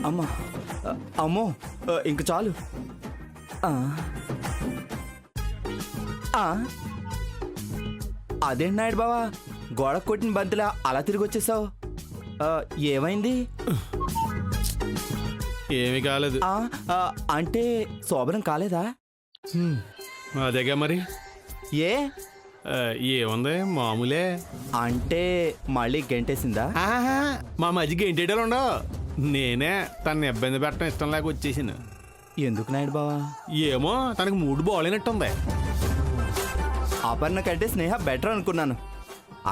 అమ్మా అమ్మో ఇంక చాలు. అదేంటి నాయుడు బావా, గోడ కొట్టిన బంతిలా అలా తిరిగి వచ్చేసావు? ఏమైంది? ఏమి కాలేదు. అంటే శోభనం కాలేదా? అదేగా మరి. ఏ ఏముంది మామూలే. అంటే మళ్ళీ గెంటేసిందా? మా మధ్య గెంటేటలు ఉండవు. నేనే తనని ఇబ్బంది పెట్టడం ఇష్టం లేక వచ్చేసాను. ఎందుకు నాయుడు బావా? ఏమో తనకు మూడు బాగాలేనట్టుంది. అపర్ణ కంటే స్నేహ బెటర్ అనుకున్నాను.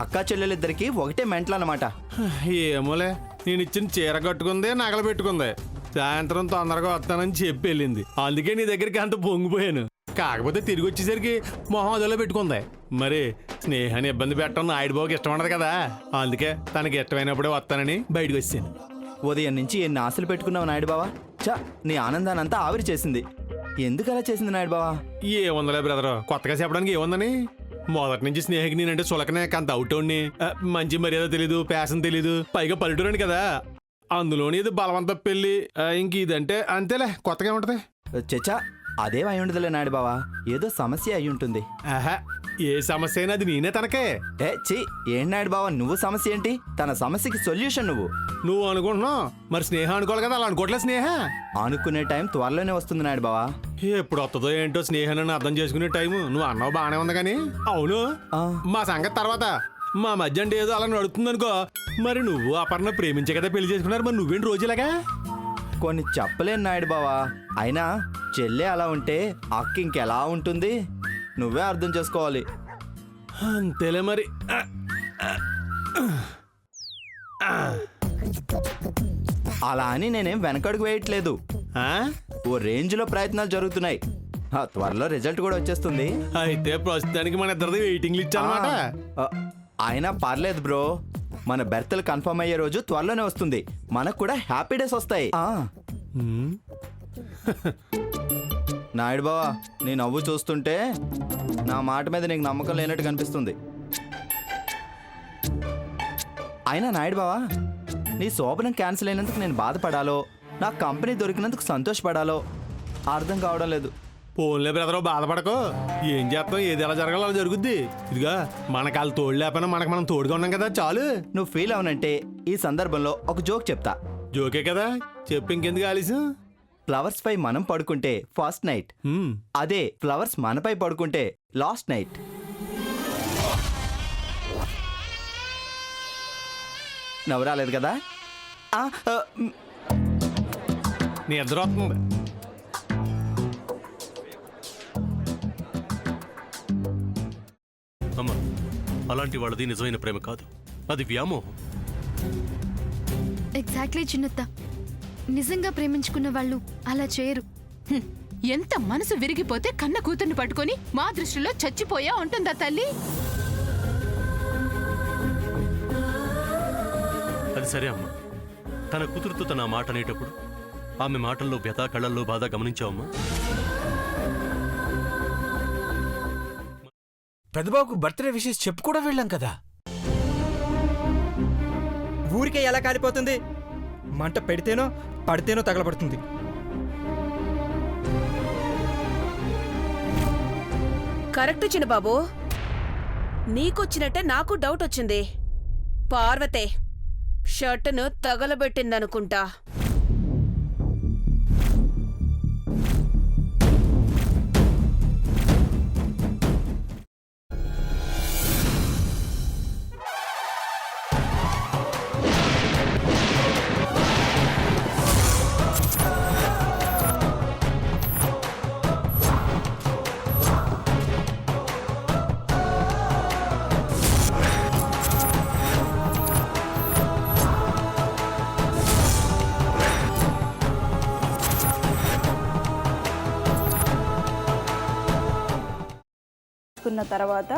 అక్క చెల్లెలిద్దరికి ఒకటే మెంటల్ అన్నమాట. ఏమోలే, నేను ఇచ్చిన చీర కట్టుకుంది, నగలు పెట్టుకుంది. సాయంత్రం తొందరగా వస్తానని చెప్పి వెళ్ళింది. అందుకే నీ దగ్గరికి అంత పొంగిపోయాను. కాకపోతే తిరిగి వచ్చేసరికి మొహం అదలో పెట్టుకుంది. మరి స్నేహాన్ని ఇబ్బంది పెట్టడం నాయుడు బాబుకి ఇష్టం ఉండదు కదా, అందుకే తనకి ఇష్టమైనప్పుడే వస్తానని బయటకు వచ్చాను. ఉదయం నుంచి ఎన్ని ఆశలు పెట్టుకున్నావు నాయుడు బావా? చా, నీ ఆనందానంతా ఆవిరి చేసింది. ఎందుకు అలా చేసింది నాయుడు బావా? ఏముందలే బ్రదర్, కొత్తగా చెప్పడానికి ఏముందని. మొదటి నుంచి స్నేహికి నేనంటే సులకనే కంత అవుటోడిని. మంచి మర్యాద తెలీదు, ప్యాషన్ తెలీదు, పైగా పల్లెటూరని కదా. అందులోని ఇది బలవంత పెళ్లి. ఇంక ఇదంటే అంతేలే, కొత్తగా ఉంటది. చచ్చా, అదేం అయి ఉండదులే నాయుడు బావా, ఏదో సమస్య అయి ఉంటుంది. ఆహా, ఏ సమస్య అయినా అది నేనే తనకే. ఏం నాయుడు బావా, నువ్వు సమస్య ఏంటి? తన సమస్యకి సొల్యూషన్ నువ్వు అనుకుంటున్నావు, మరి స్నేహ అనుకోవాలి కదా. అలా అనుకోవట్లే. స్నేహ అనుకునే టైం త్వరలోనే వస్తుంది నాయుడు బావా. ఎప్పుడు వస్తుందో ఏంటో స్నేహాన్ని అర్థం చేసుకునే టైం. నువ్వు అన్నావు బాగానే ఉంది కానీ, అవును మా సంగతి తర్వాత. మా మధ్య అంటే ఏదో అలా నడుస్తుంది అనుకో. మరి నువ్వు అపర్ణ ప్రేమించే కదా పెళ్లి చేసుకున్నారు, మరి నువ్వేంటి రోజులాగా? కొన్ని చెప్పలేను నాయుడు బావా. అయినా చెల్లె అలా ఉంటే అక్క ఇంకెలా ఉంటుంది? నువ్వే అర్థం చేసుకోవాలి. అంతేలే మరి. అలా అని నేనేం వెనకడుగు వేయట్లేదు. ఓ రేంజ్ లో ప్రయత్నాలు జరుగుతున్నాయి. త్వరలో రిజల్ట్ కూడా వచ్చేస్తుంది. అయితే ప్రస్తుతానికి మన ఇద్దరిది వెయిటింగ్ ఇచ్చానమాట. అయినా పర్లేదు బ్రో, మన బెర్తలు కన్ఫర్మ్ అయ్యే రోజు త్వరలోనే వస్తుంది. మనకు కూడా హ్యాపీ డేస్ వస్తాయి. నాయుడు బావా, నీ నవ్వు చూస్తుంటే నా మాట మీద నీకు నమ్మకం లేనట్టు కనిపిస్తుంది. అయినా నాయుడు బావా, నీ శోభనం క్యాన్సిల్ అయినందుకు నేను బాధపడాలో, నా కంపెనీ దొరికినందుకు సంతోషపడాలో అర్థం కావడం లేదు. పోన్లే బ్రదర్, బాధపడకు. ఏం చేస్తాం, ఏది ఎలా జరగాలో అలా జరుగుద్ది. ఇదిగా మనకు వాళ్ళు తోడు లేకపోయినా మనకు మనం తోడుగా ఉన్నాం కదా, చాలు. నువ్వు ఫీల్ అవునంటే ఈ సందర్భంలో ఒక జోక్ చెప్తా. జోకే కదా, చెప్పు. ఇంకెందుకు ఆలస్యం? ఫ్లవర్స్ పై మనం పడుకుంటే ఫస్ట్ నైట్, అదే ఫ్లవర్స్ మనపై పడుకుంటే లాస్ట్ నైట్. నవ్వు రాలేదు కదా? నీ ఎదురు వస్తుంది. అమ్మా, అలాంటి వాళ్ళది నిజమైన ప్రేమ కాదు, అది వ్యామోహం. ఎగ్జాక్ట్లీ చిన్నత్త, నిజంగా ప్రేమించుకున్న వాళ్ళు అలా చేయరు. ఎంత మనసు విరిగిపోతే కన్న కూతుర్ని పట్టుకొని మా దృష్టిలో చచ్చిపోయా ఉంటుందా తల్లి? అది సరే అమ్మా, తన కూతురుతో తన మాట అనేటప్పుడు ఆమె మాటల్లో వ్యథ, కళ్ళల్లో బాధ గమనించావమ్మా? పెద్దబాబుకు బర్త్డే విషెస్ చెప్పు కూడా వెళ్ళాం కదా. ఊరికే ఎలా కాలిపోతుంది? మంట పెడితేనో పడితేనో తగలబడుతుంది. కరెక్ట్ చిన్నబాబు, నీకొచ్చినట్టే నాకు డౌట్ వచ్చింది. పార్వతే షర్టును తగలబెట్టిందనుకుంటా. కున్న తర్వాత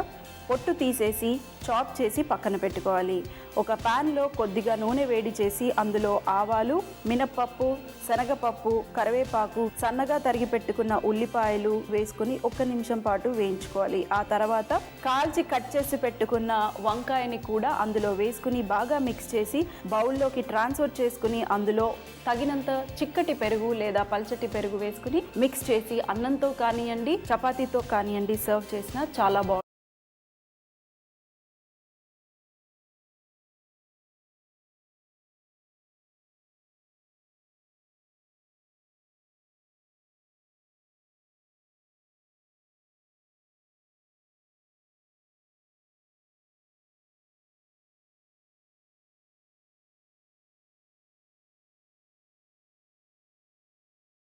పొట్టు తీసేసి చాప్ చేసి పక్కన పెట్టుకోవాలి. ఒక పాన్లో కొద్దిగా నూనె వేడి చేసి అందులో ఆవాలు, మినప్పప్పు, శనగపప్పు, కరివేపాకు, సన్నగా తరిగి పెట్టుకున్న ఉల్లిపాయలు వేసుకుని 1 నిమిషం పాటు వేయించుకోవాలి. ఆ తర్వాత కాల్చి కట్ చేసి పెట్టుకున్న వంకాయని కూడా అందులో వేసుకుని బాగా మిక్స్ చేసి బౌల్లోకి ట్రాన్స్ఫర్ చేసుకుని అందులో తగినంత చిక్కటి పెరుగు లేదా పల్చటి పెరుగు వేసుకుని మిక్స్ చేసి అన్నంతో కానివ్వండి, చపాతీతో కానివ్వండి సర్వ్ చేసినా చాలా బాగుంటుంది.